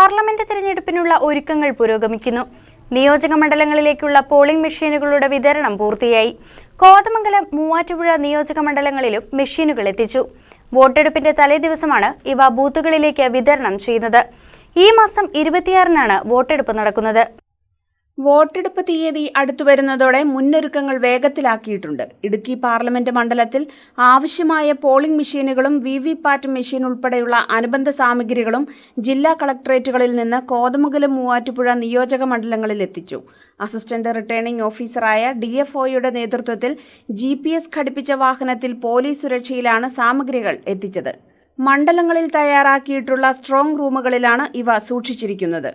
Parliament തിരഞ്ഞെടുപ്പിനുള്ള ഒരുക്കങ്ങൾ പുരോഗമിക്കുന്നു. നിയോജക മണ്ഡലങ്ങളിലേക്കുള്ള പോളിംഗ് മെഷീനുകളുടെ വിതരണം പൂർത്തിയായി. കോതമംഗലം, മൂവാറ്റുപുഴ നിയോജക മണ്ഡലങ്ങളിലും മെഷീനുകൾ എത്തിച്ചു. വോട്ടെടുപ്പിന്റെ തലേദിവസമാണ് ഇവ ബൂത്തുകളിലേക്ക് വിതരണം ചെയ്യുന്നത്. ഈ മാസം 26-നാണ് വോട്ടെടുപ്പ് നടക്കുന്നത്. വോട്ടെടുപ്പ് തീയതി അടുത്തുവരുന്നതോടെ മുന്നൊരുക്കങ്ങൾ വേഗത്തിലാക്കിയിട്ടുണ്ട്. ഇടുക്കി പാർലമെന്റ് മണ്ഡലത്തിൽ ആവശ്യമായ പോളിംഗ് മെഷീനുകളും വിവിപാറ്റ് മെഷീൻ ഉൾപ്പെടെയുള്ള അനുബന്ധ സാമഗ്രികളും ജില്ലാ കളക്ടറേറ്റുകളിൽ നിന്ന് കോതമംഗലം, മൂവാറ്റുപുഴ നിയോജക മണ്ഡലങ്ങളിൽ എത്തിച്ചു. അസിസ്റ്റന്റ് റിട്ടേണിംഗ് ഓഫീസറായ DFOയുടെ നേതൃത്വത്തിൽ GPS ഘടിപ്പിച്ച വാഹനത്തിൽ പോലീസ് സുരക്ഷയിലാണ് സാമഗ്രികൾ എത്തിച്ചത്. മണ്ഡലങ്ങളിൽ തയ്യാറാക്കിയിട്ടുള്ള സ്ട്രോങ് റൂമുകളിലാണ് ഇവ സൂക്ഷിച്ചിരിക്കുന്നത്.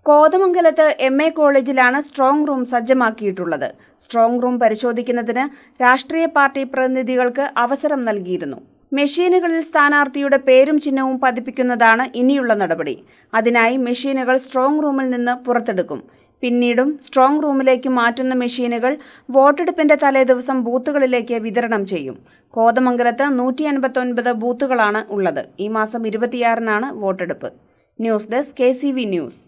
കോതമംഗലത്ത് MA കോളേജിലാണ് സ്ട്രോങ് റൂം സജ്ജമാക്കിയിട്ടുള്ളത്. സ്ട്രോങ് റൂം പരിശോധിക്കുന്നതിന് രാഷ്ട്രീയ പാർട്ടി പ്രതിനിധികൾക്ക് അവസരം നൽകിയിരുന്നു. മെഷീനുകളിൽ സ്ഥാനാർത്ഥിയുടെ പേരും ചിഹ്നവും പതിപ്പിക്കുന്നതാണ് ഇനിയുള്ള നടപടി. അതിനായി മെഷീനുകൾ സ്ട്രോങ് റൂമിൽ നിന്ന് പുറത്തെടുക്കും. പിന്നീടും സ്ട്രോങ് റൂമിലേക്ക് മാറ്റുന്ന മെഷീനുകൾ വോട്ടെടുപ്പിന്റെ തലേദിവസം ബൂത്തുകളിലേക്ക് വിതരണം ചെയ്യും. കോതമംഗലത്ത് 159 ബൂത്തുകളാണ് ഉള്ളത്. ഈ മാസം 26-നാണ് വോട്ടെടുപ്പ്. News desk KCV news.